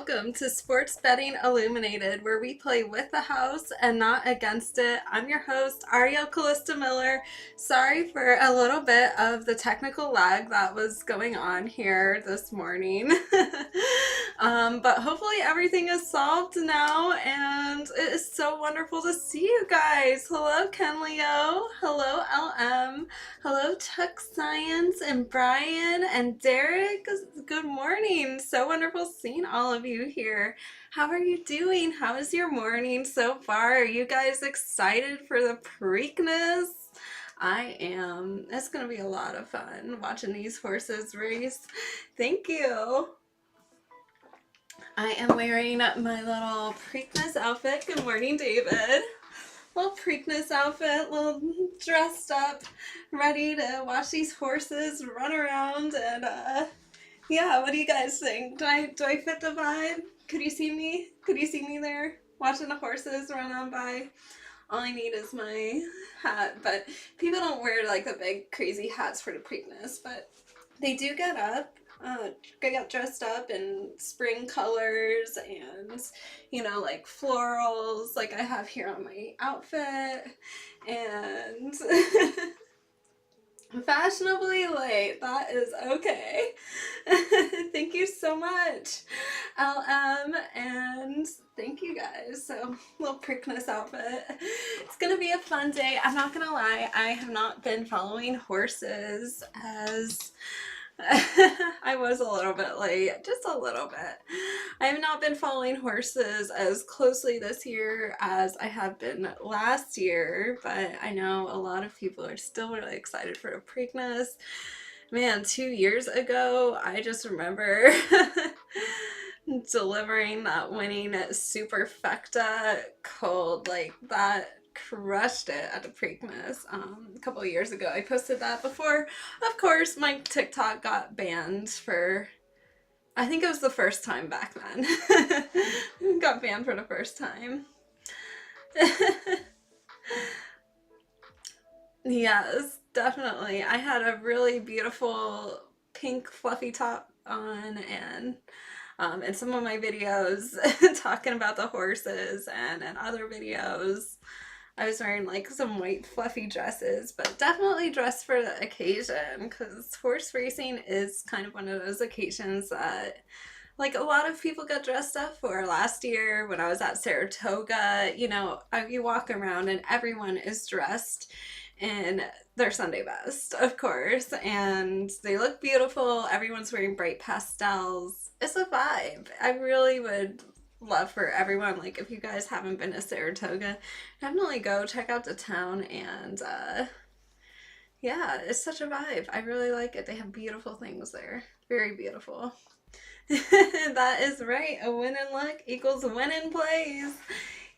welcome to Sports Betting Illuminated, where we play with the house and not against it. I'm your host, Ariel Calista Miller. Sorry for a little bit of the technical lag that was going on here this morning. But hopefully everything is solved now, and it is so wonderful to see you guys. Hello, Ken Leo. Hello, LM. Hello, Tuck Science and Brian and Derek. Good morning. So wonderful seeing all of you here. How are you doing? How is your morning so far? Are you guys excited for the Preakness? I am. It's going to be a lot of fun watching these horses race. Thank you. I am wearing my little Preakness outfit. Good morning, David. Little Preakness outfit, little dressed up, ready to watch these horses run around, and yeah, what do you guys think? Do I fit the vibe? Could you see me? Could you see me there watching the horses run on by? All I need is my hat, but people don't wear like the big crazy hats for the Preakness, but they do get up. Get dressed up in spring colors and, you know, like florals like I have here on my outfit, and fashionably late. That is okay. Thank you so much, LM, and thank you guys. So, little Preakness outfit. It's gonna be a fun day. I'm not gonna lie, I have not been following horses as I was a little bit late, just a little bit. I have not been following horses as closely this year as I have been last year, but I know a lot of people are still really excited for the Preakness. Man, 2 years ago, I just remember delivering that winning superfecta cold, like that crushed it at the Preakness a couple of years ago. I posted that before. Of course, my TikTok got banned for, I think it was the first time back then. Got banned for the first time. Yes, definitely. I had a really beautiful pink fluffy top on, and in some of my videos talking about the horses, and in other videos I was wearing like some white fluffy dresses, but definitely dressed for the occasion, because horse racing is kind of one of those occasions that like a lot of people got dressed up for. Last year when I was at Saratoga, you know, you walk around and everyone is dressed in their Sunday best, of course, and they look beautiful. Everyone's wearing bright pastels. It's a vibe. I really would love for everyone, like, if you guys haven't been to Saratoga, definitely go check out the town, and yeah, it's such a vibe. I really like it. They have beautiful things there, very beautiful. That is right, a win in luck equals a win in plays.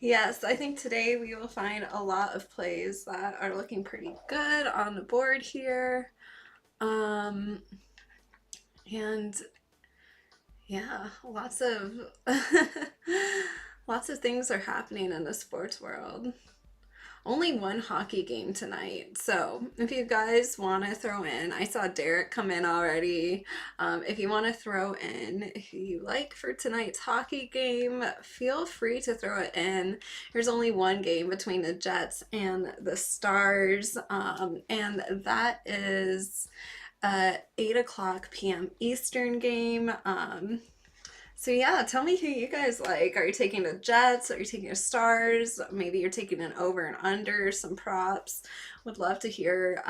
Yes, I think today we will find a lot of plays that are looking pretty good on the board here, and yeah, lots of lots of things are happening in the sports world. Only one hockey game tonight, so if you guys want to throw in, I saw Derek come in already. If you want to throw in, if you like, for tonight's hockey game, feel free to throw it in. There's only one game between the Jets and the Stars, and that is 8 p.m. Eastern game. So yeah, tell me who you guys like. Are you taking the Jets? Are you taking the Stars? Maybe you're taking an over and under, some props. Would love to hear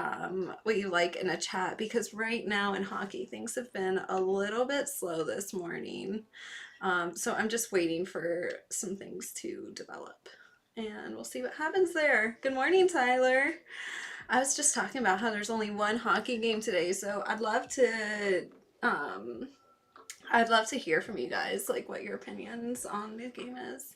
what you like in a chat, because right now in hockey, things have been a little bit slow this morning. So I'm just waiting for some things to develop, and we'll see what happens there. Good morning, Tyler. I was just talking about how there's only one hockey game today, so I'd love to hear from you guys, like what your opinions on the game is.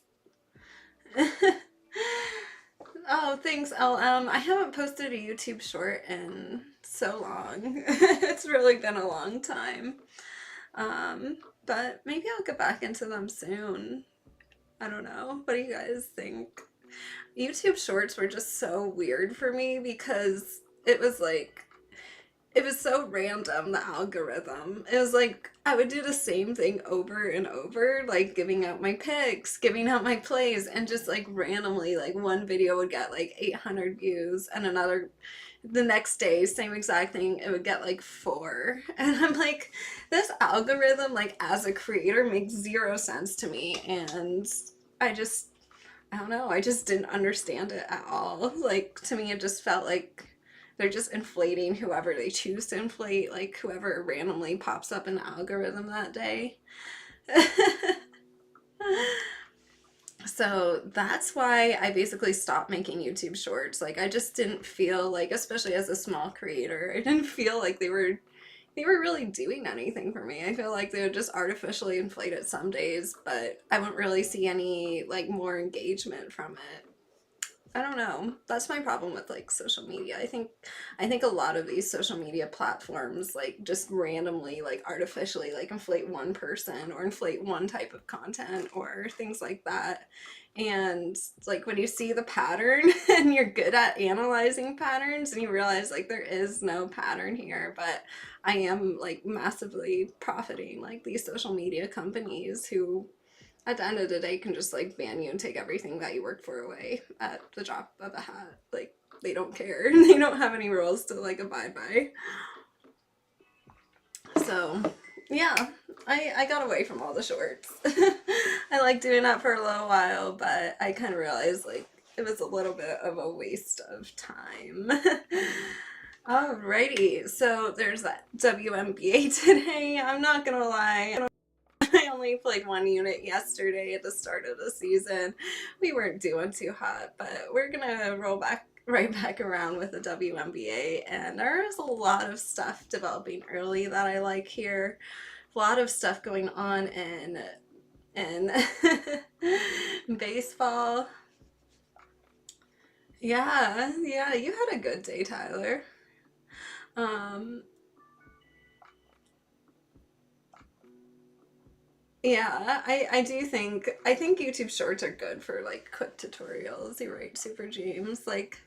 Oh, thanks, LM. I haven't posted a YouTube short in so long. It's really been a long time. But maybe I'll get back into them soon. I don't know. What do you guys think? YouTube shorts were just so weird for me, because it was like it was so random, the algorithm. It was like I would do the same thing over and over, like giving out my picks, giving out my plays, and just like randomly, like one video would get like 800 views, and another the next day, same exact thing, it would get like 4. And I'm like, this algorithm, like as a creator, makes zero sense to me. And I just, I don't know, I just didn't understand it at all. Like, to me, it just felt like they're just inflating whoever they choose to inflate, like whoever randomly pops up in the algorithm that day. So that's why I basically stopped making YouTube shorts. Like I just didn't feel like, especially as a small creator, I didn't feel like they were really doing anything for me. I feel like they would just artificially inflate it some days, but I wouldn't really see any like more engagement from it. I don't know. That's my problem with like social media. I think a lot of these social media platforms like just randomly like artificially like inflate one person or inflate one type of content or things like that. And like when you see the pattern and you're good at analyzing patterns and you realize like there is no pattern here, but I am like massively profiting like these social media companies who at the end of the day can just like ban you and take everything that you worked for away at the drop of a hat. Like they don't care. They don't have any rules to like abide by. So yeah, I got away from all the shorts. I like doing that for a little while, but I kind of realized like it was a little bit of a waste of time. Alrighty, so there's that WNBA today. I'm not gonna lie, I only played one unit yesterday at the start of the season. We weren't doing too hot, but we're gonna roll back right back around with the WNBA, and there's a lot of stuff developing early that I like here. A lot of stuff going on in baseball. Yeah, yeah, you had a good day, Tyler. Um, Yeah, I think YouTube shorts are good for like quick tutorials. You're right, Super James. Like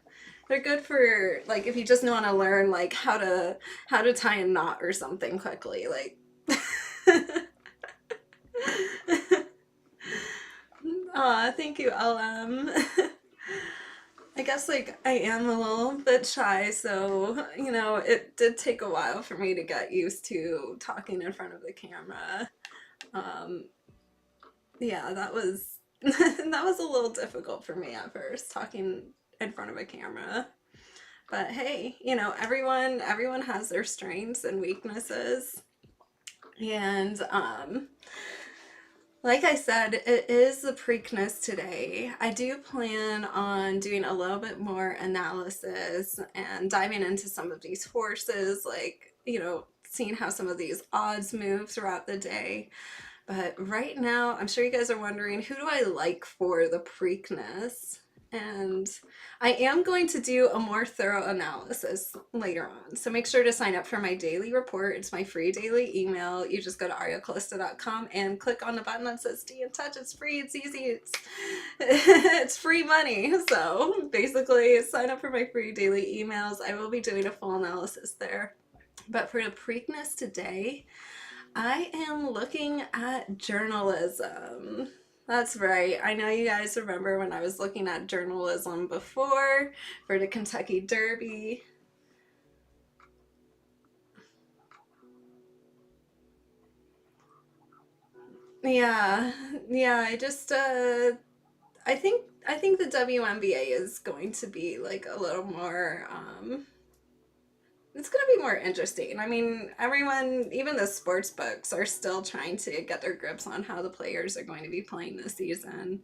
they're good for like if you just want to learn like how to tie a knot or something quickly. Like Aw, thank you, LM. I guess like I am a little bit shy, so it did take a while for me to get used to talking in front of the camera. Um, yeah, that was that was a little difficult for me at first, talking in front of a camera. But hey, everyone has their strengths and weaknesses. And like I said, it is the Preakness today. I do plan on doing a little bit more analysis and diving into some of these horses, like, seeing how some of these odds move throughout the day. But right now, I'm sure you guys are wondering, who do I like for the Preakness? And I am going to do a more thorough analysis later on. So make sure to sign up for my daily report. It's my free daily email. You just go to arielcalista.com and click on the button that says Stay in Touch. It's free, it's easy, it's free money. So basically, sign up for my free daily emails. I will be doing a full analysis there. But for the Preakness today, I am looking at journalism. That's right. I know you guys remember when I was looking at journalism before for the Kentucky Derby. Yeah, yeah, I think the WNBA is going to be like a little more it's going to be more interesting. I mean, everyone, even the sports books, are still trying to get their grips on how the players are going to be playing this season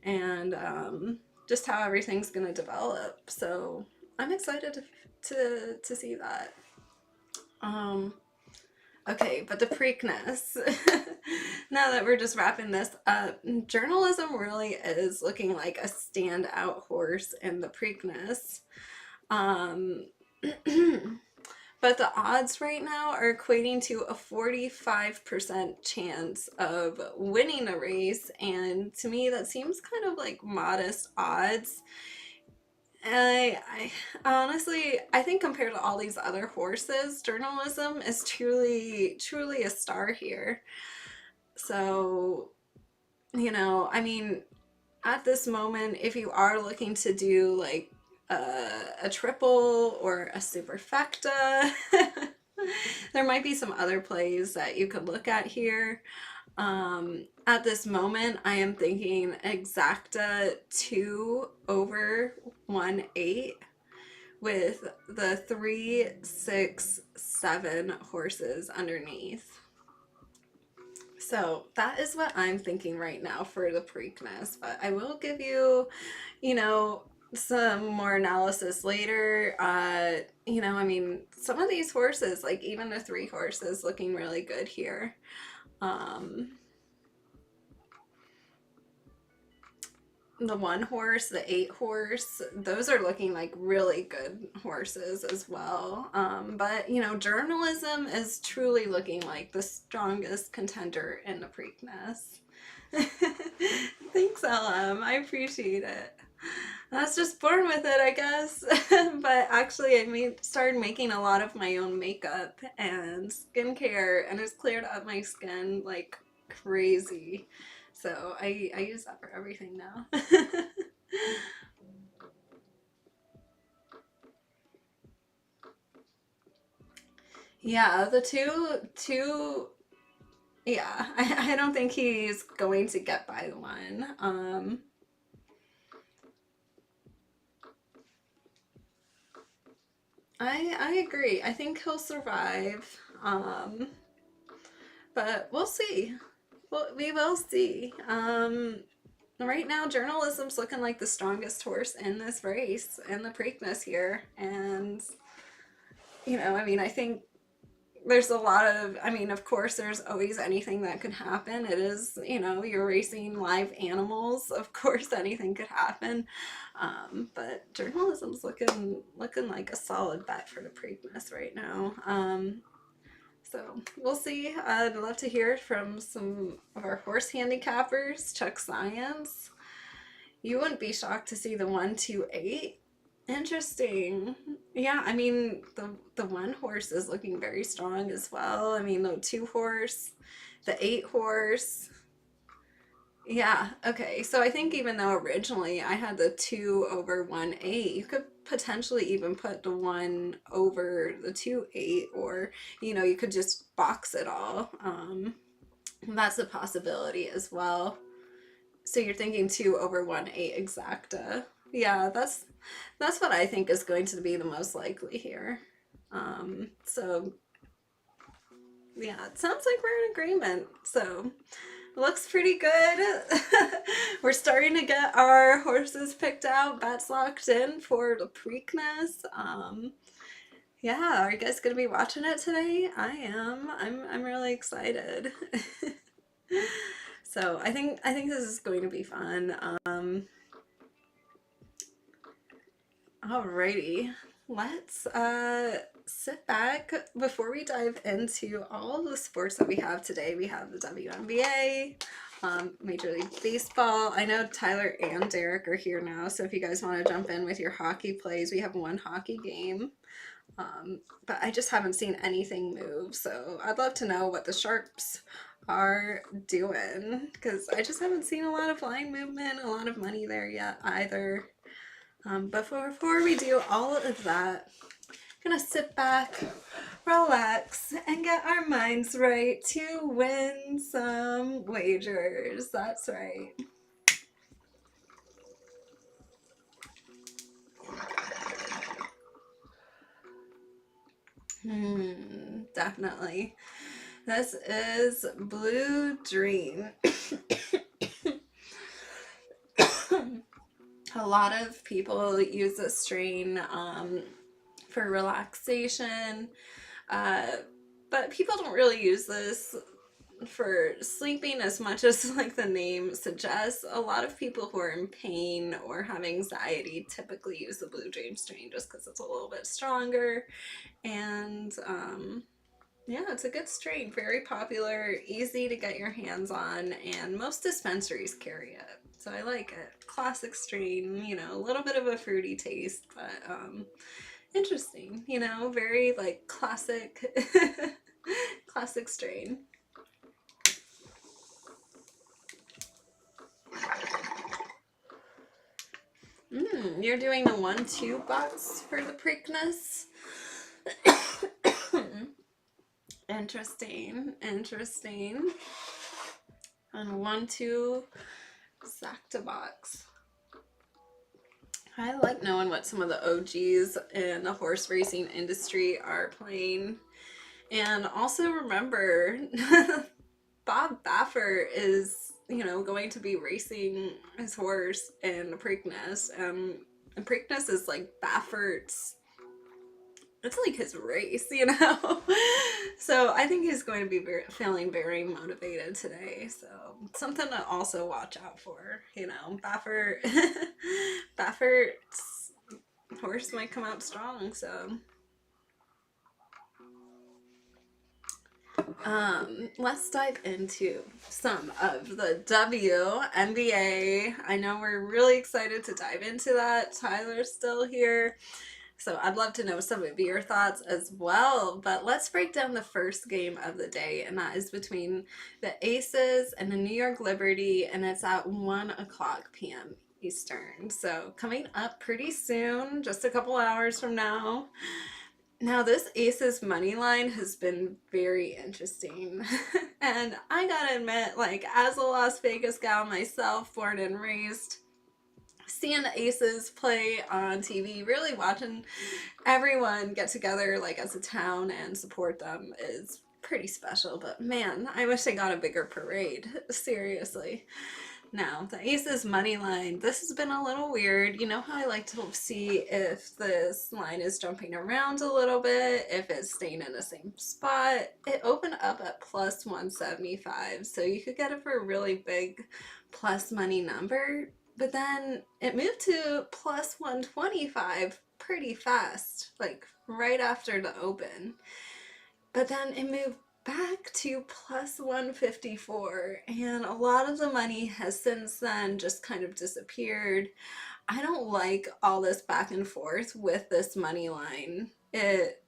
and just how everything's going to develop. So I'm excited to see that. Um, okay, but the Preakness. Now that we're just wrapping this up, journalism really is looking like a standout horse in the Preakness. Um, But the odds right now are equating to a 45% chance of winning a race. And to me, that seems kind of like modest odds. I honestly, I think compared to all these other horses, journalism is truly a star here. So, I mean, at this moment, if you are looking to do like a triple or a superfecta, there might be some other plays that you could look at here. At this moment, I am thinking exacta 2 over 1/8 with the 3, 6, 7 horses underneath. So that is what I'm thinking right now for the Preakness, but I will give you, you know, some more analysis later. I mean, some of these horses, like even the 3 horses, looking really good here. The 1 horse, the 8 horse, those are looking like really good horses as well. But journalism is truly looking like the strongest contender in the Preakness. Thanks, LM. I appreciate it. I was just born with it, I guess. But actually, started making a lot of my own makeup and skincare, and it's cleared up my skin like crazy. So I use that for everything now. Yeah, the two, yeah, I don't think he's going to get by the one. I agree. I think he'll survive. But we'll see. Well, we will see. Right now, journalism's looking like the strongest horse in this race, in the Preakness here. And, I think there's a lot of, of course, there's always anything that could happen. It is, you're racing live animals. Of course, anything could happen. But journalism's looking like a solid bet for the Preakness right now. So we'll see. I'd love to hear from some of our horse handicappers. Chuck Science. You wouldn't be shocked to see the 128. Interesting. Yeah, the 1 horse is looking very strong as well. The 2 horse, the 8 horse. Yeah, okay. So I think even though originally I had the 2 over 1/8, you could potentially even put the 1 over the 2/8, or you could just box it all. That's a possibility as well. So you're thinking 2 over 1/8 exacta. Yeah, that's what I think is going to be the most likely here. So yeah, it sounds like we're in agreement. So looks pretty good. We're starting to get our horses picked out, bets locked in for the Preakness. Yeah, are you guys gonna be watching it today? I am. I'm really excited. So I think this is going to be fun. Alrighty, let's sit back before we dive into all of the sports that we have today. We have the WNBA, Major League Baseball. I know Tyler and Derek are here now, so if you guys want to jump in with your hockey plays, we have 1 hockey game. But I just haven't seen anything move, so I'd love to know what the Sharps are doing, because I just haven't seen a lot of line movement, a lot of money there yet either. But before we do all of that, I'm gonna sit back, relax, and get our minds right to win some wagers. That's right. Definitely. This is Blue Dream. A lot of people use this strain for relaxation, but people don't really use this for sleeping as much as like the name suggests. A lot of people who are in pain or have anxiety typically use the Blue Dream strain just because it's a little bit stronger. And yeah, it's a good strain, very popular, easy to get your hands on, and most dispensaries carry it. So I like it. Classic strain, you know, a little bit of a fruity taste, but interesting, you know, very like classic classic strain. You're doing the 1-2 box for the Preakness. Interesting, interesting. And 1-2 Zacta box. I like knowing what some of the OGs in the horse racing industry are playing. And also remember, Bob Baffert is, you know, going to be racing his horse in the Preakness. And Preakness is like Baffert's, it's like his race, you know? So I think he's going to be feeling very motivated today. So something to also watch out for, you know. Baffert's horse might come out strong, so. Let's dive into some of the WNBA. I know we're really excited to dive into that. Tyler's still here. So I'd love to know some of your thoughts as well. But let's break down the first game of the day, and that is between the Aces and the New York Liberty, and it's at 1:00 p.m. Eastern. So coming up pretty soon, just a couple hours from now. Now this Aces money line has been very interesting. And I gotta admit, like, as a Las Vegas gal myself, born and raised, seeing the Aces play on TV, really watching everyone get together like as a town and support them is pretty special. But man, I wish they got a bigger parade. Seriously. Now, the Aces money line, this has been a little weird. You know how I like to see if this line is jumping around a little bit, if it's staying in the same spot. It opened up at plus 175, so you could get it for a really big plus money number. But then it moved to plus 125 pretty fast, like right after the open. But then it moved back to plus 154, and a lot of the money has since then just kind of disappeared. I don't like all this back and forth with this money line. It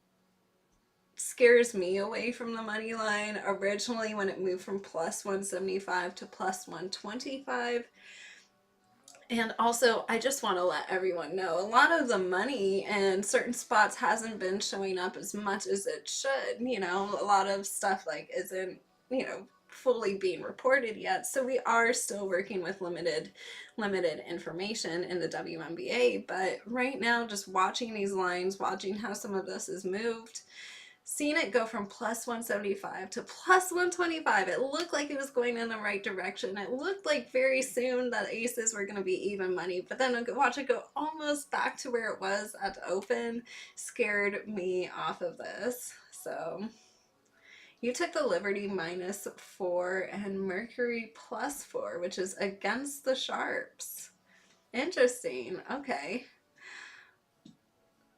scares me away from the money line. Originally, when it moved from plus 175 to plus 125, and also, I just want to let everyone know, a lot of the money in certain spots hasn't been showing up as much as it should. You know, a lot of stuff like isn't, you know, fully being reported yet. So we are still working with limited information in the WNBA. But right now, just watching these lines, watching how some of this is moved, seeing it go from plus 175 to plus 125, it looked like it was going in the right direction. It looked like very soon that Aces were going to be even money, but then watch it go almost back to where it was at the open scared me off of this. So you took the Liberty -4 and Mercury +4, which is against the Sharps. Interesting. Okay.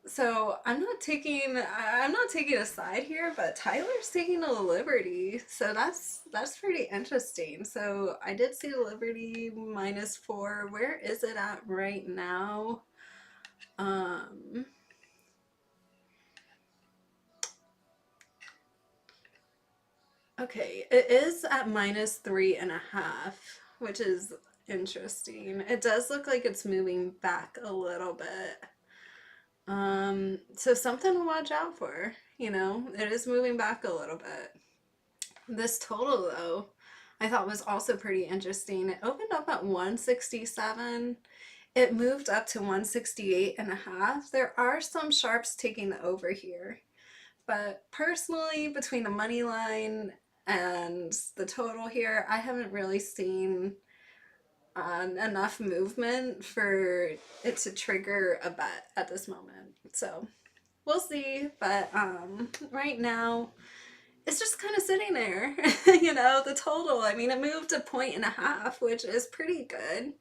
So I'm not taking a side here, but Tyler's taking the Liberty, so that's pretty interesting. So I did see the Liberty -4. Where is it at right now? Okay, it is at -3.5, which is interesting. It does look like it's moving back a little bit. So something to watch out for, you know, it is moving back a little bit. This total, though, I thought was also pretty interesting. It opened up at 167. It moved up to 168.5. There are some sharps taking the over here. But personally, between the money line and the total here, I haven't really seen enough movement for it to trigger a bet at this moment. So we'll see. But right now, it's just kind of sitting there. You know, the total, I mean, it moved a 1.5, which is pretty good.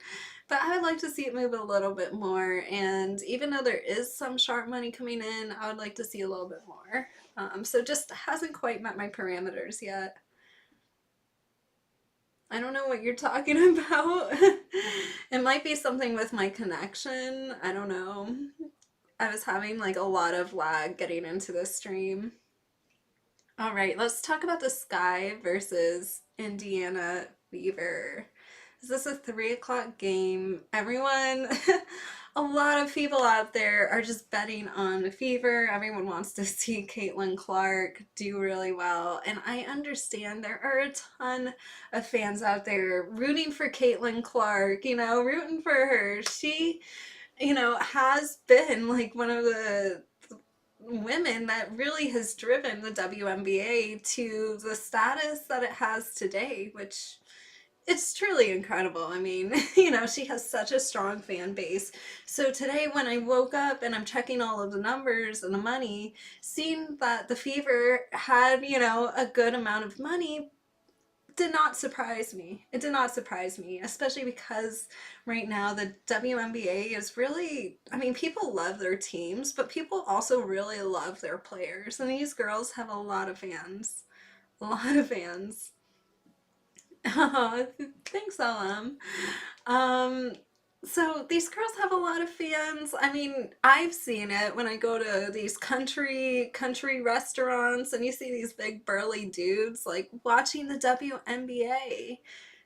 But I would like to see it move a little bit more. And even though there is some sharp money coming in, I would like to see a little bit more. So just hasn't quite met my parameters yet. I don't know what you're talking about. It might be something with my connection. I don't know. I was having like a lot of lag getting into the stream. All right, let's talk about the Sky versus Indiana Fever. Is this a 3 o'clock game? Everyone, a lot of people out there are just betting on the Fever. Everyone wants to see Caitlin Clark do really well. And I understand there are a ton of fans out there rooting for Caitlin Clark, rooting for her. She, has been like one of the women that really has driven the WNBA to the status that it has today, which it's truly incredible. I mean, she has such a strong fan base. So today when I woke up and I'm checking all of the numbers and the money, seeing that the Fever had, a good amount of money did not surprise me. It did not surprise me, especially because right now the WNBA is really, I mean, people love their teams, but people also really love their players. And these girls have a lot of fans. A lot of fans. Oh, thanks, LM. Um, so these girls have a lot of fans. I mean, I've seen it when I go to these country restaurants and you see these big burly dudes like watching the WNBA.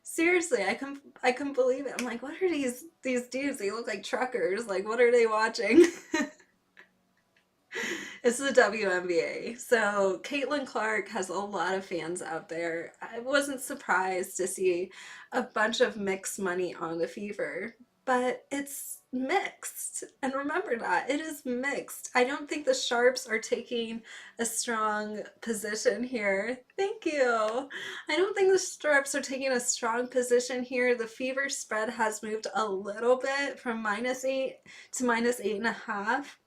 Seriously, I can believe it. I'm like, what are these dudes? They look like truckers. Like, what are they watching? It's the WNBA. So Caitlin Clark has a lot of fans out there. I wasn't surprised to see a bunch of mixed money on the Fever, but it's mixed. And remember that it is mixed. I don't think the Sharps are taking a strong position here. Thank you. I don't think the Sharps are taking a strong position here. The Fever spread has moved a little bit from -8 to -8.5.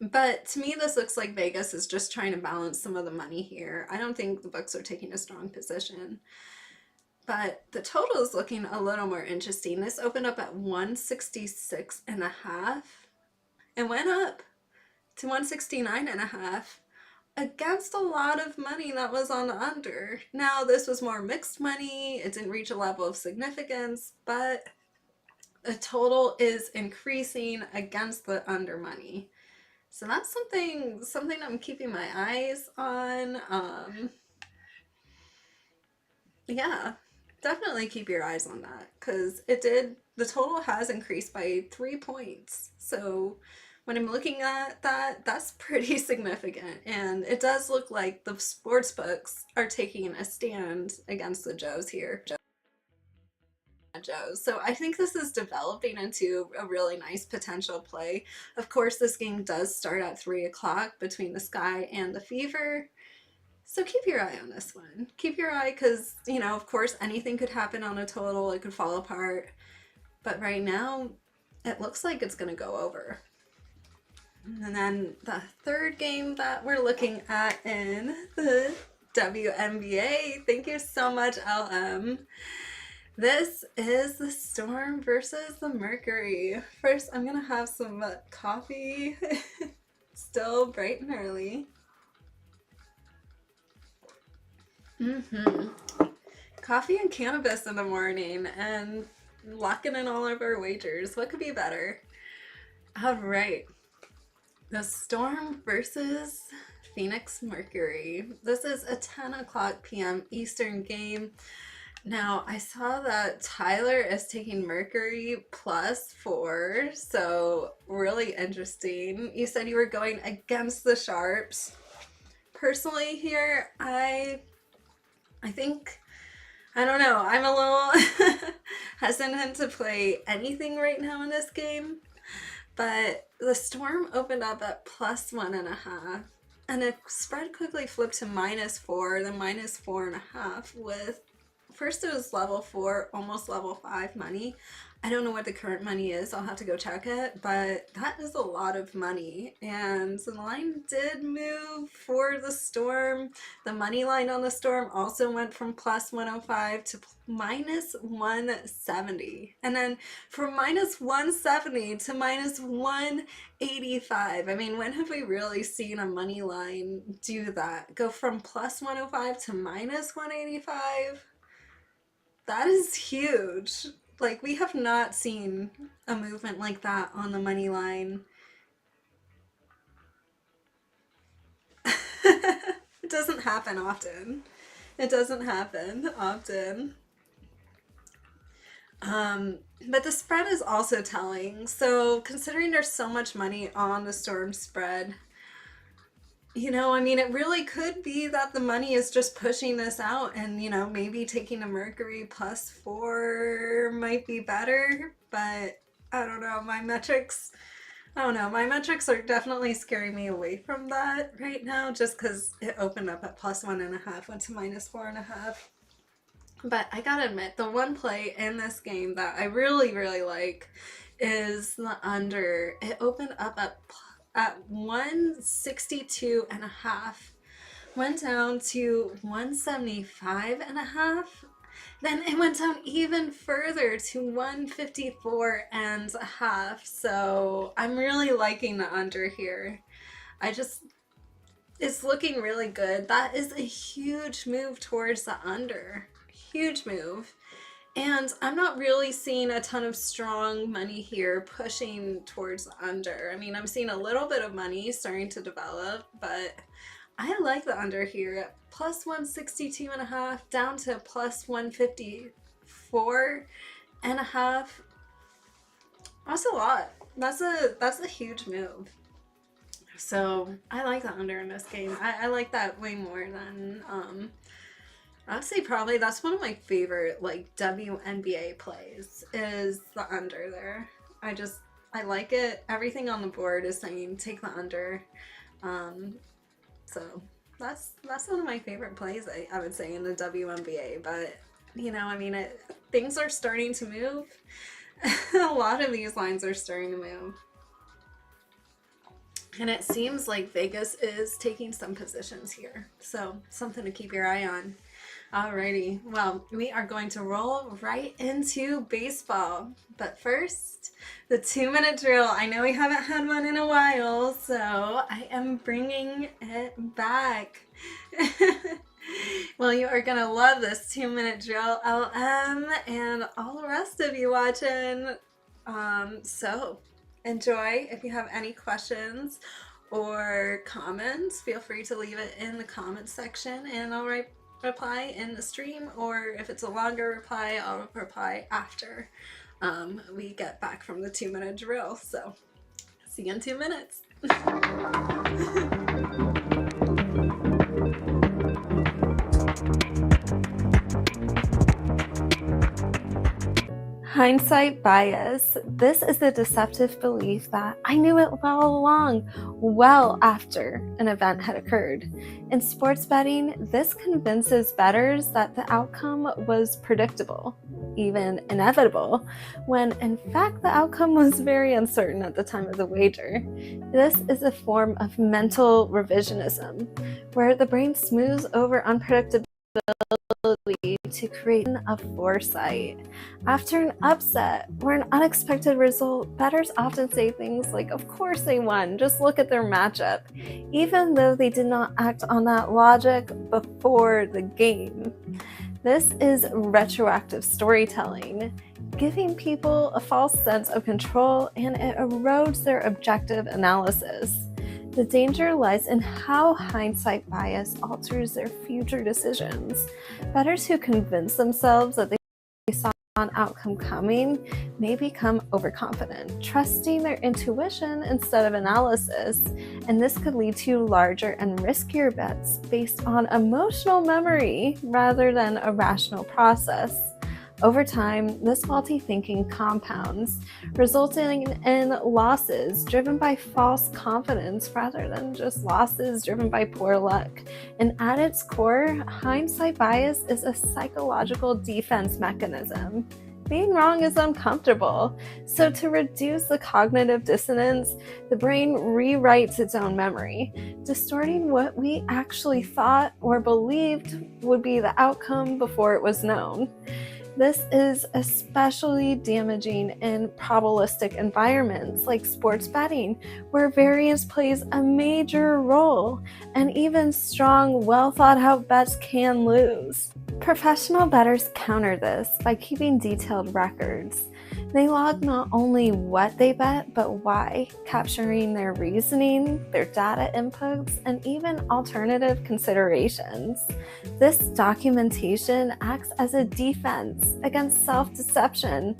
But to me, this looks like Vegas is just trying to balance some of the money here. I don't think the books are taking a strong position. But the total is looking a little more interesting. This opened up at 166.5 and went up to 169.5 against a lot of money that was on the under. Now, this was more mixed money. It didn't reach a level of significance, but the total is increasing against the under money. So that's something I'm keeping my eyes on. Yeah, definitely keep your eyes on that because the total has increased by 3 points. So when I'm looking at that, that's pretty significant. And it does look like the sports books are taking a stand against the Joes here. Joes. So I think this is developing into a really nice potential play. Of course, this game does start at 3 o'clock between the Sky and the Fever. So keep your eye on this one. Keep your eye because, of course, anything could happen on a total. It could fall apart. But right now, it looks like it's going to go over. And then the third game that we're looking at in the WNBA. Thank you so much, LM. This is the Storm versus the Mercury. First, I'm gonna have some coffee. Still bright and early. Coffee and cannabis in the morning and locking in all of our wagers. What could be better? All right. The Storm versus Phoenix Mercury. This is a 10 o'clock p.m. Eastern game. Now, I saw that Tyler is taking Mercury +4, so really interesting. You said you were going against the Sharps. Personally here, I think, I don't know, I'm a little hesitant to play anything right now in this game, but the Storm opened up at +1.5, and the spread quickly flipped to -4, then -4.5 with first it was level 4, almost level 5 money. I don't know what the current money is. I'll have to go check it, but that is a lot of money. And so the line did move for the Storm. The money line on the Storm also went from +105 to -170. And then from -170 to -185. I mean, when have we really seen a money line do that? Go from +105 to -185? That is huge. Like, we have not seen a movement like that on the money line. It doesn't happen often. It doesn't happen often. Um, but the spread is also telling. So, considering there's so much money on the Storm spread, I mean, it really could be that the money is just pushing this out, and, maybe taking a Mercury +4 might be better, but I don't know. I don't know. My metrics are definitely scaring me away from that right now, just because it opened up at +1.5, went to -4.5. But I gotta admit, the one play in this game that I really, really like is the under. It opened up at 162.5, went down to 175.5. Then it went down even further to 154.5. So I'm really liking the under here. It's looking really good. That is a huge move towards the under. Huge move. And I'm not really seeing a ton of strong money here pushing towards the under. I mean, I'm seeing a little bit of money starting to develop, but I like the under here at +162.5 down to +154.5. That's a lot. That's a huge move. So I like the under in this game. I like that way more than I'd say probably that's one of my favorite like WNBA plays is the under there. I like it. Everything on the board is saying take the under. So that's one of my favorite plays I would say in the WNBA. But I mean, things are starting to move. A lot of these lines are starting to move. And it seems like Vegas is taking some positions here. So something to keep your eye on. Alrighty, well, we are going to roll right into baseball. But first, the 2-minute drill. I know we haven't had one in a while, so I am bringing it back. Well, you are going to love this 2-minute drill, LM, and all the rest of you watching. So enjoy. If you have any questions or comments, feel free to leave it in the comments section, and I'll reply in the stream, or if it's a longer reply, I'll reply after we get back from the 2-minute drill. So see you in 2 minutes. Hindsight bias. This is the deceptive belief that I knew it all along, well after an event had occurred. In sports betting, this convinces bettors that the outcome was predictable, even inevitable, when in fact the outcome was very uncertain at the time of the wager. This is a form of mental revisionism, where the brain smooths over unpredictability to create a foresight. After an upset or an unexpected result, bettors often say things like, of course they won, just look at their matchup, even though they did not act on that logic before the game. This is retroactive storytelling, giving people a false sense of control, and it erodes their objective analysis. The danger lies in how hindsight bias alters their future decisions. Bettors who convince themselves that they saw an outcome coming may become overconfident, trusting their intuition instead of analysis, and this could lead to larger and riskier bets based on emotional memory rather than a rational process. Over time, this faulty thinking compounds, resulting in losses driven by false confidence rather than just losses driven by poor luck. And at its core, hindsight bias is a psychological defense mechanism. Being wrong is uncomfortable, so to reduce the cognitive dissonance, the brain rewrites its own memory, distorting what we actually thought or believed would be the outcome before it was known. This is especially damaging in probabilistic environments like sports betting, where variance plays a major role, and even strong, well-thought-out bets can lose. Professional bettors counter this by keeping detailed records. They log not only what they bet, but why, capturing their reasoning, their data inputs, and even alternative considerations. This documentation acts as a defense against self-deception,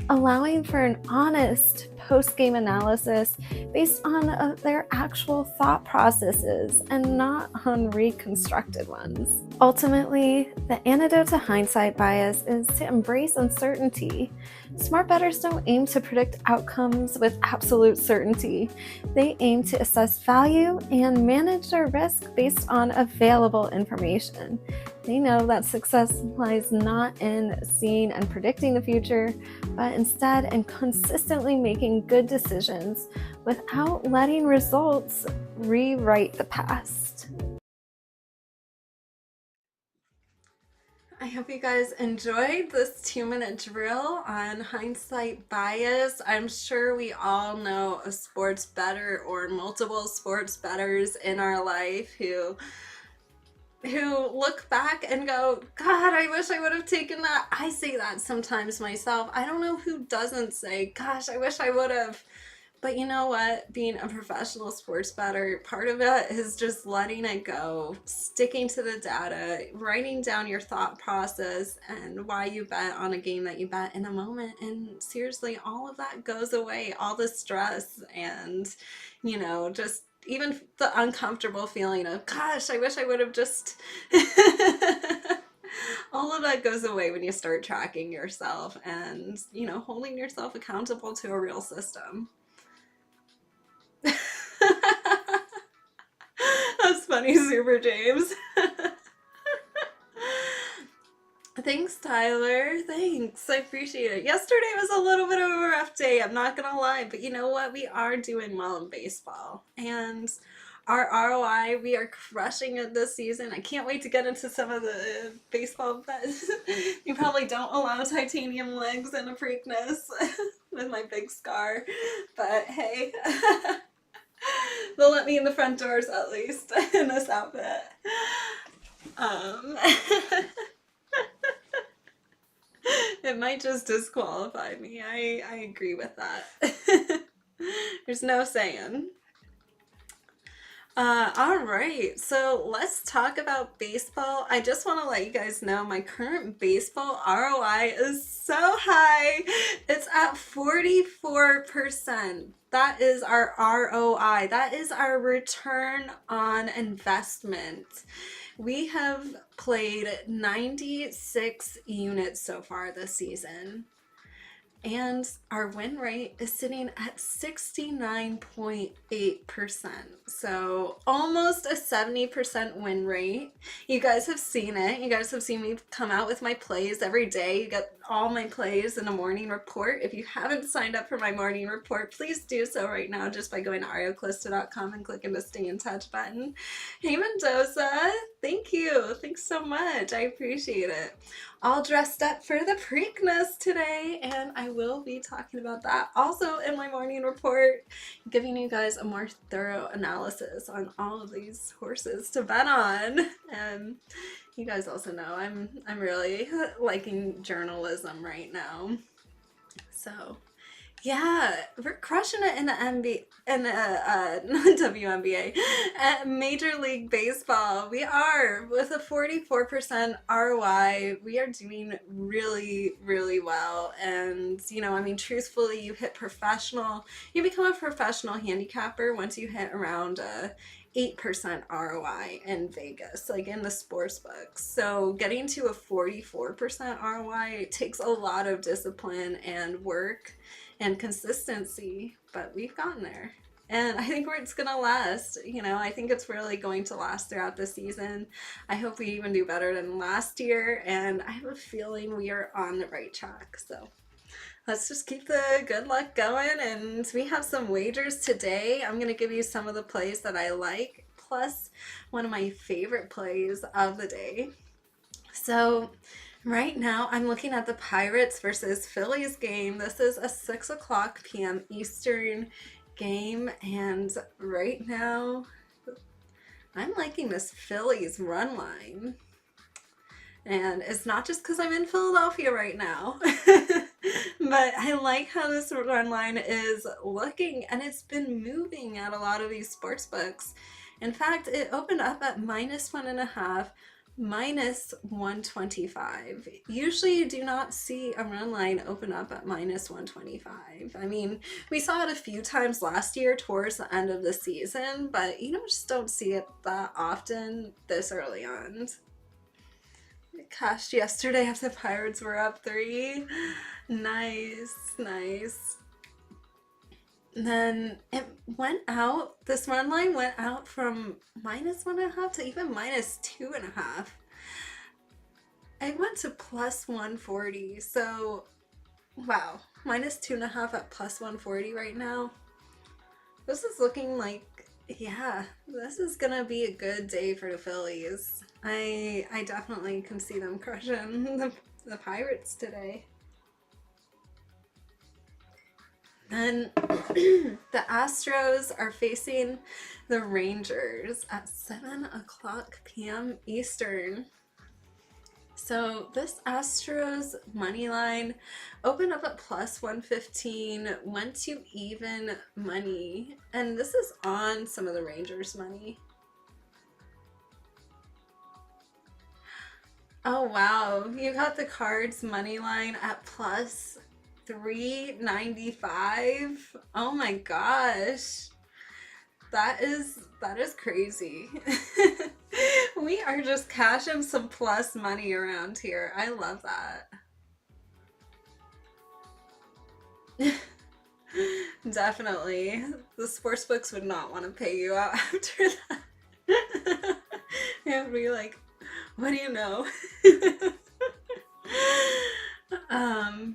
allowing for an honest post-game analysis based on their actual thought processes and not on reconstructed ones. Ultimately, the antidote to hindsight bias is to embrace uncertainty. Smart bettors don't aim to predict outcomes with absolute certainty. They aim to assess value and manage their risk based on available information. They know that success lies not in seeing and predicting the future, but instead in consistently making good decisions without letting results rewrite the past. I hope you guys enjoyed this 2-minute drill on hindsight bias. I'm sure we all know a sports bettor or multiple sports bettors in our life who look back and go, God, I wish I would have taken that. I say that sometimes myself. I don't know who doesn't say, gosh, I wish I would have. But you know what? Being a professional sports bettor, part of it is just letting it go, sticking to the data, writing down your thought process and why you bet on a game that you bet in a moment. And seriously, all of that goes away, all the stress and, just even the uncomfortable feeling of, gosh, I wish I would have just... all of that goes away when you start tracking yourself and, holding yourself accountable to a real system. That's funny, Super James. Thanks, Tyler. Thanks. I appreciate it. Yesterday was a little bit of a rough day, I'm not gonna lie, but you know what? We are doing well in baseball. And our ROI, we are crushing it this season. I can't wait to get into some of the baseball bets. You probably don't allow titanium legs and a Preakness with my big scar, but hey. They'll let me in the front doors at least in this outfit. It might just disqualify me. I agree with that. There's no saying. All right, so let's talk about baseball. I just want to let you guys know my current baseball ROI is so high. It's at 44%. That is our ROI. That is our return on investment. We have played 96 units so far this season. And our win rate is sitting at 69.8%. So almost a 70% win rate. You guys have seen it. You guys have seen me come out with my plays every day. You get all my plays in a morning report. If you haven't signed up for my morning report, please do so right now just by going to arielcalista.com and clicking the stay in touch button. Hey Mendoza, thank you. Thanks so much. I appreciate it. All dressed up for the Preakness today, and I will be talking about that also in my morning report, giving you guys a more thorough analysis on all of these horses to bet on. And you guys also know I'm really liking journalism right now. So yeah, we're crushing it in the NBA, in the WNBA, Major League Baseball. We are with a 44% ROI. We are doing really, really well. And, truthfully, you become a professional handicapper once you hit around 8% ROI in Vegas, like in the sports books. So getting to a 44% ROI takes a lot of discipline and work and consistency, but we've gotten there. And I think it's going to last. I think it's really going to last throughout the season. I hope we even do better than last year, and I have a feeling we are on the right track. So let's just keep the good luck going, and we have some wagers today. I'm going to give you some of the plays that I like, plus one of my favorite plays of the day. So Right now, I'm looking at the Pirates versus Phillies game. This is a 6 o'clock p.m. Eastern game, and right now, I'm liking this Phillies run line. And it's not just because I'm in Philadelphia right now, but I like how this run line is looking, and it's been moving at a lot of these sports books. In fact, it opened up at -1.5, -125. Usually you do not see a run line open up at -125. I mean, we saw it a few times last year towards the end of the season, but you just don't see it that often this early on. It cashed yesterday after the Pirates were up 3. Nice, nice. And then it went out, this run line went out from -1.5 to even -2.5. It went to +140, so wow, -2.5 at +140 right now. This is looking like, yeah, this is gonna be a good day for the Phillies. I definitely can see them crushing the Pirates today. And the Astros are facing the Rangers at 7 o'clock p.m. Eastern. So this Astros money line opened up at +115, went to even money, and this is on some of the Rangers money. Oh wow, you got the Cards money line at +395. Oh my gosh. That is crazy. We are just cashing some plus money around here. I love that. Definitely. The sports books would not want to pay you out after that. It would be like, what do you know?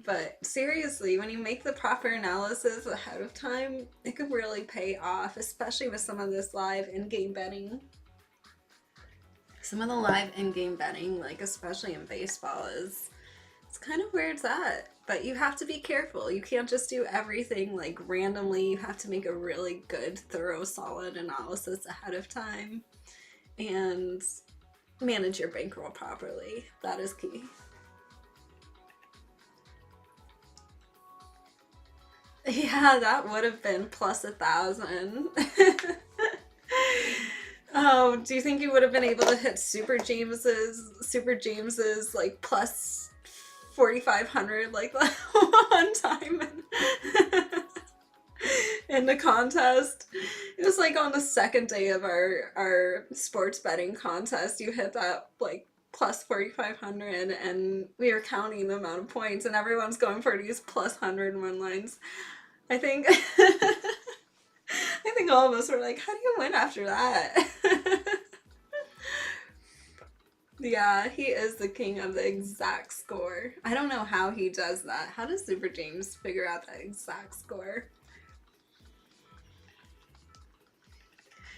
But seriously, when you make the proper analysis ahead of time, it could really pay off, especially with some of this live in-game betting. Some of the live in-game betting, like especially in baseball, it's kind of where it's at. But you have to be careful. You can't just do everything like randomly. You have to make a really good, thorough, solid analysis ahead of time and manage your bankroll properly. That is key. Yeah, that would have been +1,000. Oh, do you think you would have been able to hit Super James's like +4,500 like that one time in the contest? It was like on the second day of our sports betting contest. You hit that like +4,500, and we were counting the amount of points, and everyone's going for these +101 lines. I think I think all of us were like, how do you win after that? Yeah, he is the king of the exact score. I don't know how he does that. How does Super James figure out that exact score?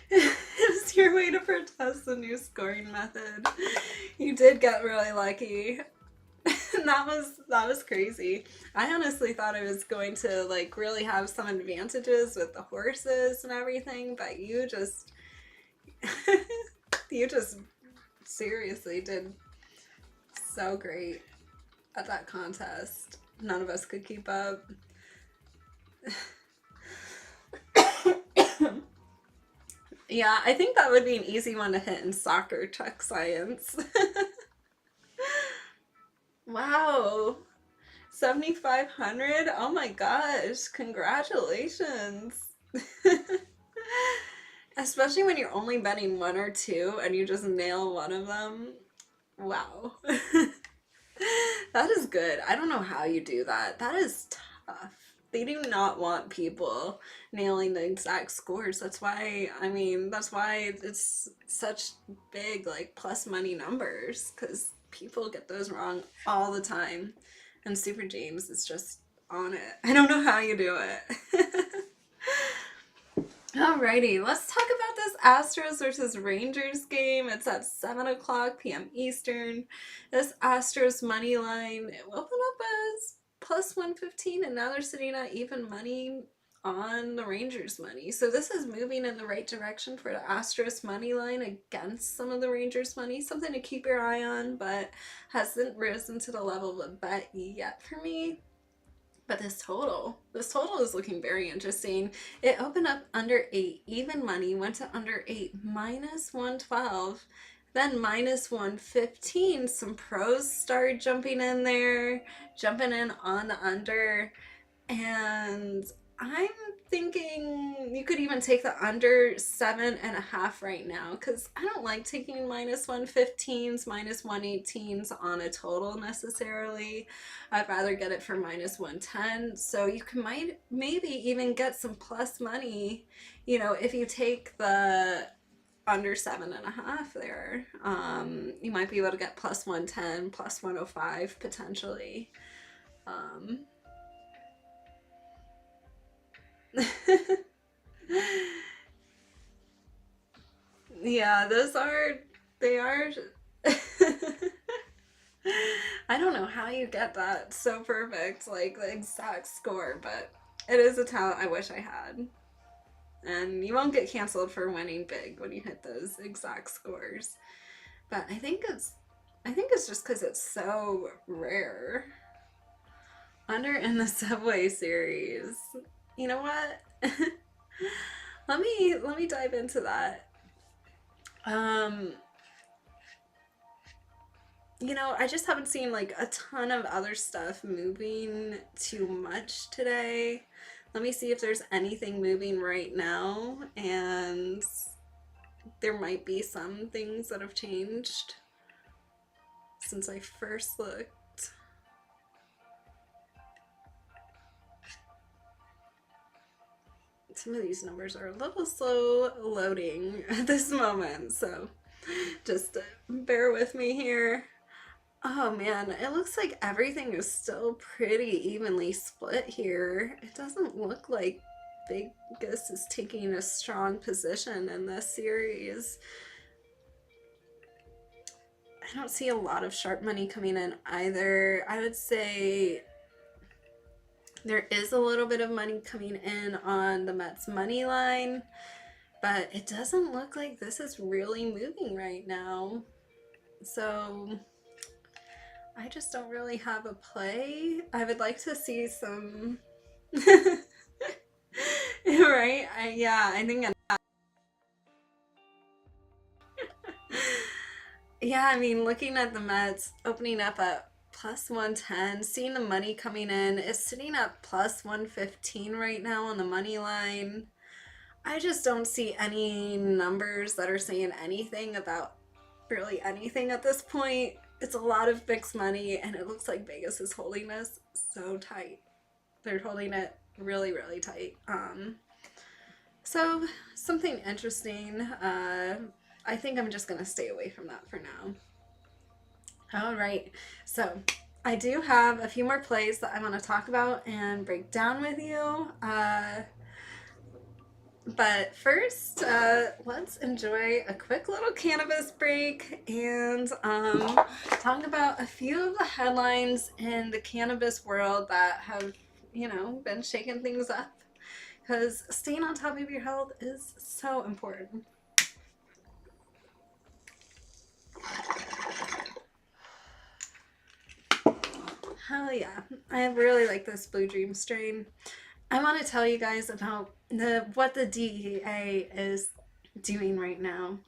It was your way to protest the new scoring method. You did get really lucky. That was crazy. I honestly thought I was going to like really have some advantages with the horses and everything, but you just you just seriously did so great at that contest. None of us could keep up. Yeah, I think that would be an easy one to hit in soccer tech science. Wow. 7,500? Oh my gosh, congratulations. Especially when you're only betting one or two and you just nail one of them. Wow. That is good. I don't know how you do that. That is tough. They do not want people nailing the exact scores. That's why, that's why it's such big, like, plus money numbers, because people get those wrong all the time. And Super James is just on it. I don't know how you do it. Alrighty, let's talk about this Astros versus Rangers game. It's at 7 o'clock p.m. Eastern. This Astros money line, it opened up as plus 115, and now they're sitting at even money on the Rangers money. So this is moving in the right direction for the Astros money line against some of the Rangers money. Something to keep your eye on, but hasn't risen to the level of a bet yet for me. But this total is looking very interesting. It opened up under 8 even money, went to under 8 minus 112, then minus 115. Some pros started jumping in there, jumping in on the under, and I'm thinking you could even take the under 7.5 right now, because I don't like taking minus 115s, minus 118s on a total necessarily. I'd rather get it for minus 110. So you can maybe even get some plus money, if you take the under 7.5 there. You might be able to get plus 110, plus 105 potentially. Yeah, they are. I don't know how you get that so perfect, like the exact score, but it is a talent I wish I had. And you won't get canceled for winning big when you hit those exact scores. But I think it's just because it's so rare. Under in the Subway series. You know what? let me dive into that. Um, I just haven't seen like a ton of other stuff moving too much today. Let me see if there's anything moving right now, and there might be some things that have changed since I first looked. Some of these numbers are a little slow loading at this moment, so just bear with me here. Oh man, it looks like everything is still pretty evenly split here. It doesn't look like Vegas is taking a strong position in this series. I don't see a lot of sharp money coming in either. I would say there is a little bit of money coming in on the Mets money line, but it doesn't look like this is really moving right now. So I just don't really have a play. I would like to see some. Right? I think. Yeah, I mean, looking at the Mets opening up at plus 110, seeing the money coming in, it's sitting at plus 115 right now on the money line. I just don't see any numbers that are saying anything about really anything at this point. It's a lot of fixed money, and it looks like Vegas is holding this so tight. They're holding it really, really tight. So something interesting. I think I'm just gonna stay away from that for now. All right, so I do have a few more plays that I want to talk about and break down with you. But first, let's enjoy a quick little cannabis break and talk about a few of the headlines in the cannabis world that have, been shaking things up. Because staying on top of your health is so important. Hell yeah. I really like this Blue Dream strain. I want to tell you guys about what the DEA is doing right now.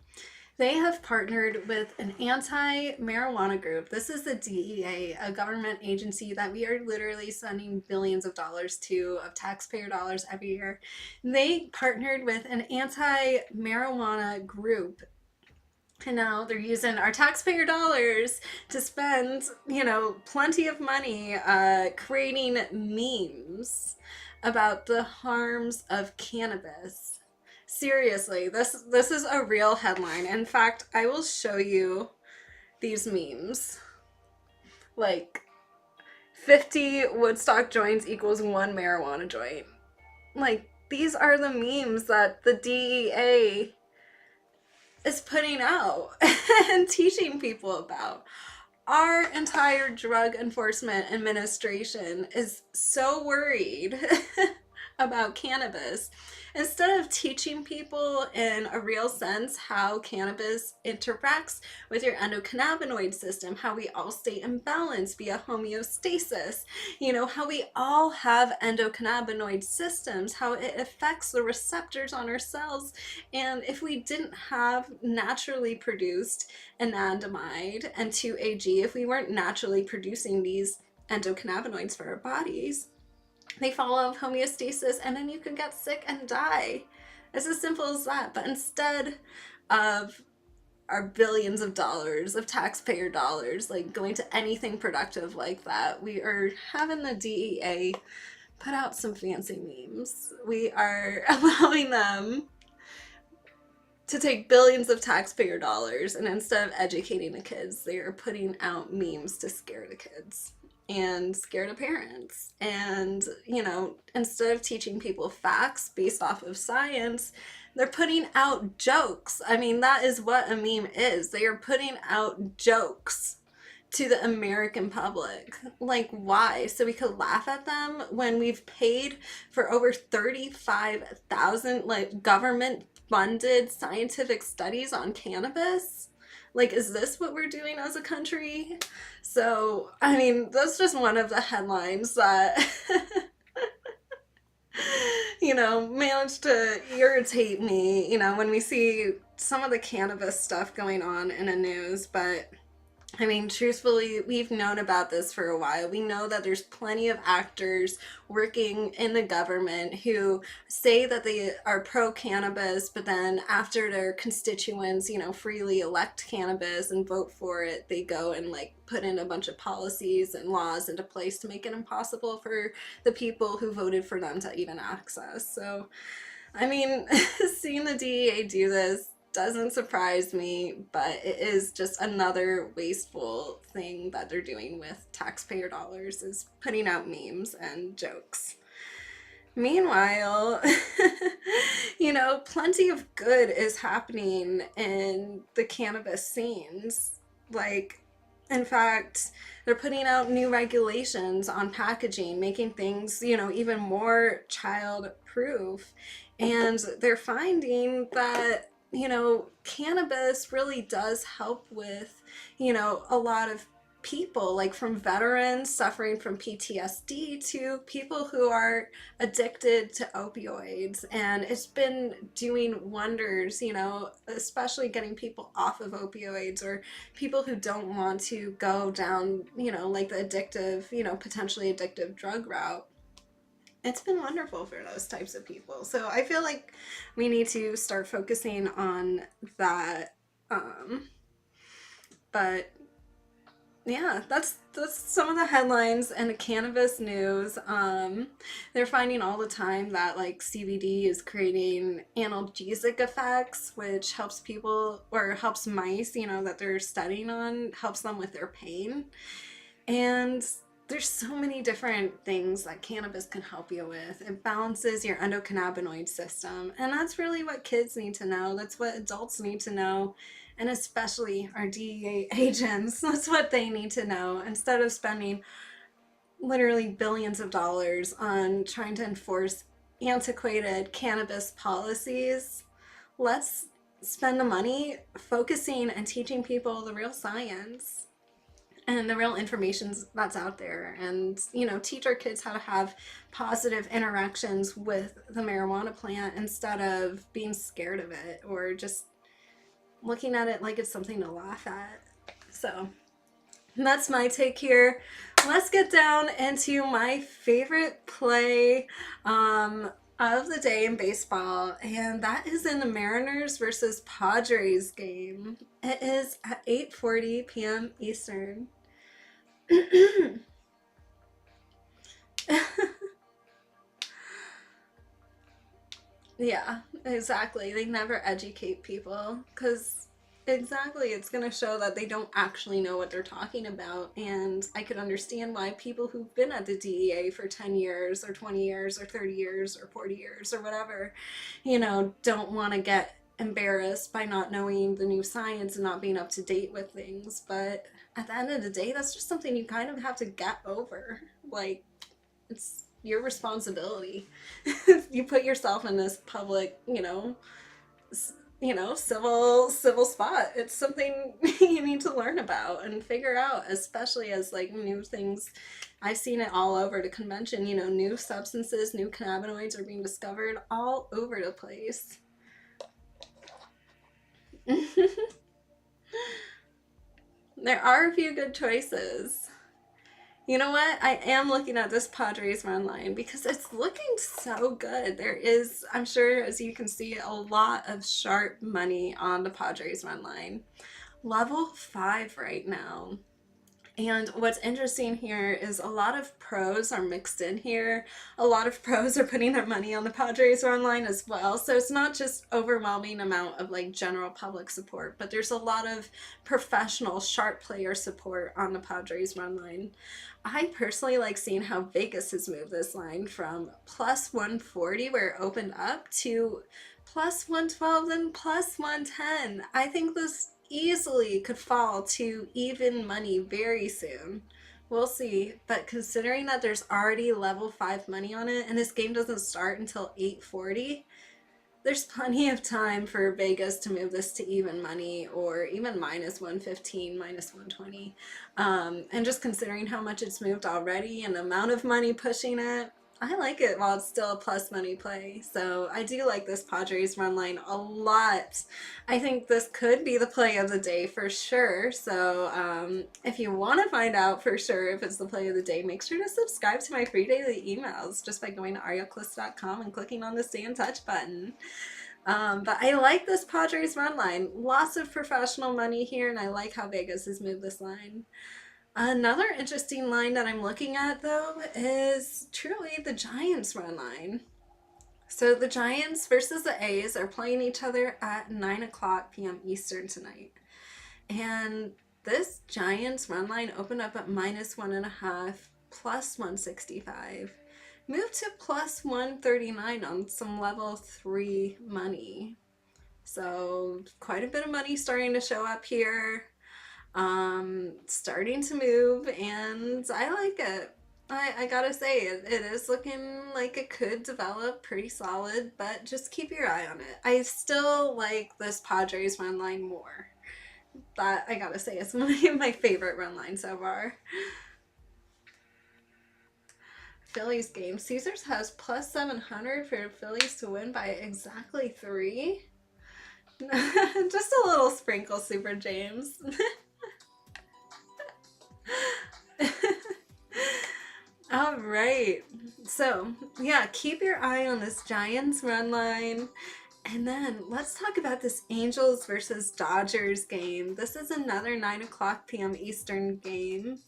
They have partnered with an anti-marijuana group. This is the DEA, a government agency that we are literally sending billions of dollars to, of taxpayer dollars every year. They partnered with an anti-marijuana group, and now they're using our taxpayer dollars to spend, plenty of money creating memes about the harms of cannabis. Seriously, this is a real headline. In fact, I will show you these memes. Like 50 Woodstock joints equals one marijuana joint. Like, these are the memes that the DEA is putting out and teaching people about. Our entire Drug Enforcement Administration is so worried about cannabis. Instead of teaching people in a real sense how cannabis interacts with your endocannabinoid system, how we all stay in balance via homeostasis, how we all have endocannabinoid systems, how it affects the receptors on our cells. And if we didn't have naturally produced anandamide and 2-AG, if we weren't naturally producing these endocannabinoids for our bodies, they fall out of homeostasis and then you can get sick and die. It's as simple as that. But instead of our billions of dollars of taxpayer dollars like going to anything productive like that, we are having the DEA put out some fancy memes. We are allowing them to take billions of taxpayer dollars, and instead of educating the kids, they are putting out memes to scare the kids and scare the parents. And, instead of teaching people facts based off of science, they're putting out jokes. I mean, that is what a meme is. They are putting out jokes to the American public. Like, why? So we could laugh at them when we've paid for over 35,000 like government funded scientific studies on cannabis? Like, is this what we're doing as a country? So, I mean, that's just one of the headlines that, managed to irritate me, when we see some of the cannabis stuff going on in the news. But I mean, truthfully, we've known about this for a while. We know that there's plenty of actors working in the government who say that they are pro-cannabis, but then after their constituents, freely elect cannabis and vote for it, they go and put in a bunch of policies and laws into place to make it impossible for the people who voted for them to even access. So, I mean, seeing the DEA do this doesn't surprise me, but it is just another wasteful thing that they're doing with taxpayer dollars, is putting out memes and jokes. Meanwhile, plenty of good is happening in the cannabis scenes. In fact, they're putting out new regulations on packaging, making things, even more child proof. And they're finding that cannabis really does help with, a lot of people, like from veterans suffering from PTSD to people who are addicted to opioids. And it's been doing wonders, especially getting people off of opioids, or people who don't want to go down, the addictive, potentially addictive drug route. It's been wonderful for those types of people. So I feel like we need to start focusing on that. But yeah, that's some of the headlines and the cannabis news. They're finding all the time that CBD is creating analgesic effects, which helps people, or helps mice, that they're studying on, helps them with their pain. And there's so many different things that cannabis can help you with. It balances your endocannabinoid system, and that's really what kids need to know. That's what adults need to know, and especially our DEA agents. That's what they need to know. Instead of spending literally billions of dollars on trying to enforce antiquated cannabis policies, let's spend the money focusing and teaching people the real science and the real information that's out there, and teach our kids how to have positive interactions with the marijuana plant instead of being scared of it or just looking at it like it's something to laugh at. So that's my take here. Let's get down into my favorite play of the day in baseball, and that is in the Mariners versus Padres game. It is at 8:40 p.m. Eastern. Yeah, exactly. They never educate people because Exactly. It's going to show that they don't actually know what they're talking about. And I could understand why people who've been at the DEA for 10 years or 20 years or 30 years or 40 years or whatever, don't want to get embarrassed by not knowing the new science and not being up to date with things. But at the end of the day, that's just something you kind of have to get over. Like, it's your responsibility. You put yourself in this public, civil spot. It's something you need to learn about and figure out, especially as like new things. I've seen it all over the convention. New substances, new cannabinoids are being discovered all over the place. There are a few good choices. You know what? I am looking at this Padres run line because it's looking so good. There is, I'm sure, as you can see, a lot of sharp money on the Padres run line. Level 5 right now. And what's interesting here is a lot of pros are mixed in here. A lot of pros are putting their money on the Padres run line as well. So it's not just overwhelming amount of like general public support, but there's a lot of professional sharp player support on the Padres run line. I personally like seeing how Vegas has moved this line from plus 140 where it opened up to plus 112 and plus 110. I think this easily could fall to even money very soon. We'll see, but considering that there's already level 5 money on it and this game doesn't start until 8:40, there's plenty of time for Vegas to move this to even money or even minus 115, minus 120. And just considering how much it's moved already and the amount of money pushing it, I like it while it's still a plus money play. So I do like this Padres run line a lot. I think this could be the play of the day for sure. So if you want to find out for sure if it's the play of the day, make sure to subscribe to my free daily emails just by going to arielcalista.com and clicking on the Stay in Touch button. But I like this Padres run line. Lots of professional money here, and I like how Vegas has moved this line. Another interesting line that I'm looking at, though, is truly the Giants run line. So the Giants versus the A's are playing each other at 9 o'clock p.m. Eastern tonight. And this Giants run line opened up at minus 1.5, plus 165. Moved to plus 139 on some level 3 money. So quite a bit of money starting to show up here. Starting to move, and I like it. I gotta say, it is looking like it could develop pretty solid, but just keep your eye on it. I still like this Padres run line more. That, I gotta say, it's my favorite run line so far. Phillies game. Caesars has plus 700 for the Phillies to win by exactly 3. Just a little sprinkle, Super James. All right, so yeah, keep your eye on this Giants run line, and then let's talk about this Angels versus Dodgers game. This is another 9 o'clock p.m. Eastern game,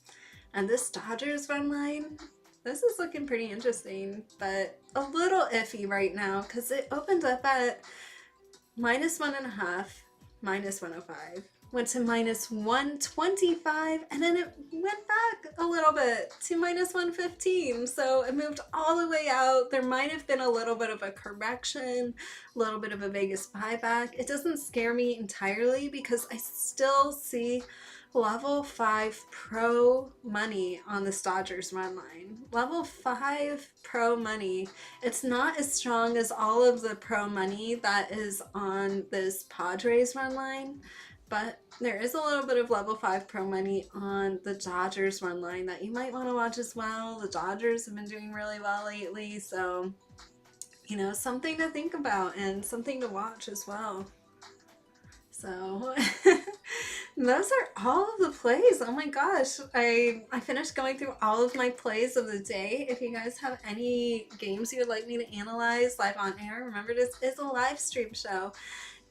and this Dodgers run line, this is looking pretty interesting, but a little iffy right now because it opened up at minus 1.5, minus 105. Went to minus 125, and then it went back a little bit to minus 115. So it moved all the way out. There might have been a little bit of a correction, a little bit of a Vegas buyback. It doesn't scare me entirely because I still see level 5 pro money on the Dodgers run line. Level 5 pro money. It's not as strong as all of the pro money that is on this Padres run line, but there is a little bit of level 5 pro money on the Dodgers run line that you might want to watch as well. The Dodgers have been doing really well lately, so something to think about and something to watch as well. So those are all of the plays. Oh my gosh, I finished going through all of my plays of the day. If you guys have any games you would like me to analyze live on air, remember this is a live stream show.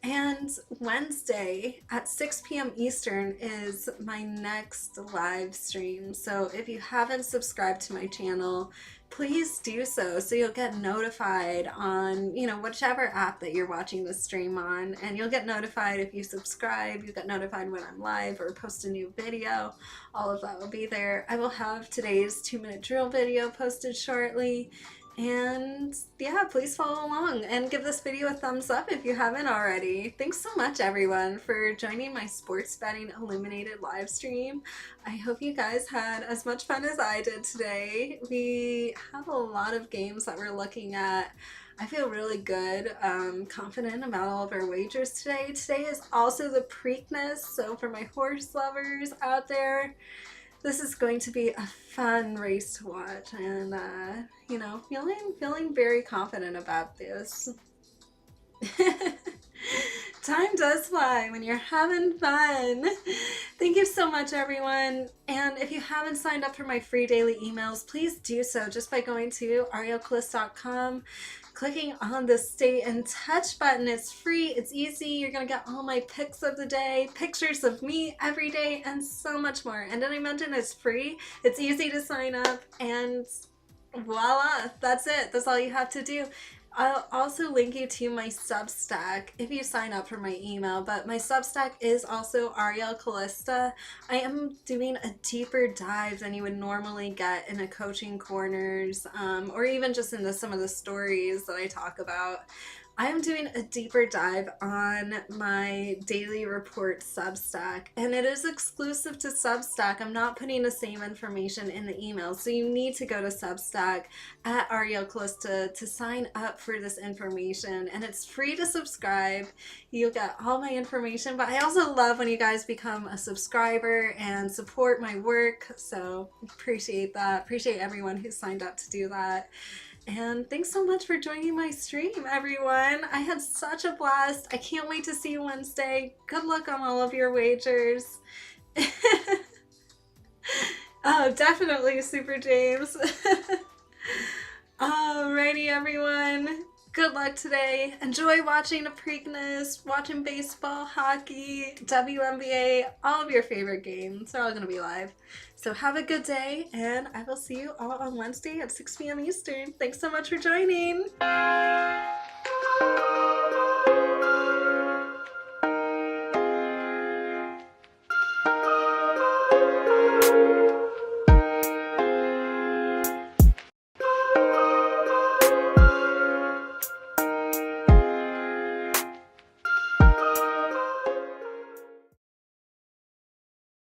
And Wednesday at 6 p.m. Eastern is my next live stream. So if you haven't subscribed to my channel, please do so you'll get notified on, you know, whichever app that you're watching the stream on, and you'll get notified if you subscribe. You'll get notified when I'm live or post a new video. All of that will be there. I will have today's 2-minute drill video posted shortly. And yeah, please follow along and give this video a thumbs up if you haven't already. Thanks so much, everyone, for joining my Sports Betting Illuminated live stream. I hope you guys had as much fun as I did today. We have a lot of games that we're looking at. I feel really good, confident about all of our wagers today. Today is also the Preakness, so for my horse lovers out there, this is going to be a fun race to watch, and you know, feeling very confident about this. Time does fly when you're having fun. Thank you so much, everyone. And if you haven't signed up for my free daily emails, please do so just by going to arielcalista.com, clicking on the Stay in Touch button. It's free, it's easy. You're gonna get all my picks of the day, pictures of me every day, and so much more. And did I mention it's free? It's easy to sign up, and voila, that's it. That's all you have to do. I'll also link you to my Substack if you sign up for my email, but my Substack is also Ariel Calista. I am doing a deeper dive than you would normally get in a coaching corners, or even just in some of the stories that I talk about. I am doing a deeper dive on my daily report Substack, and it is exclusive to Substack. I'm not putting the same information in the email, so you need to go to Substack at Ariel Calista to sign up for this information, and it's free to subscribe. You'll get all my information, but I also love when you guys become a subscriber and support my work, so appreciate that. Appreciate everyone who signed up to do that. And thanks so much for joining my stream, everyone. I had such a blast. I can't wait to see you Wednesday. Good luck on all of your wagers. Oh, definitely, Super James. Alrighty, everyone. Good luck today. Enjoy watching the Preakness, watching baseball, hockey, WNBA, all of your favorite games. They're all going to be live. So have a good day, and I will see you all on Wednesday at 6 p.m. Eastern. Thanks so much for joining.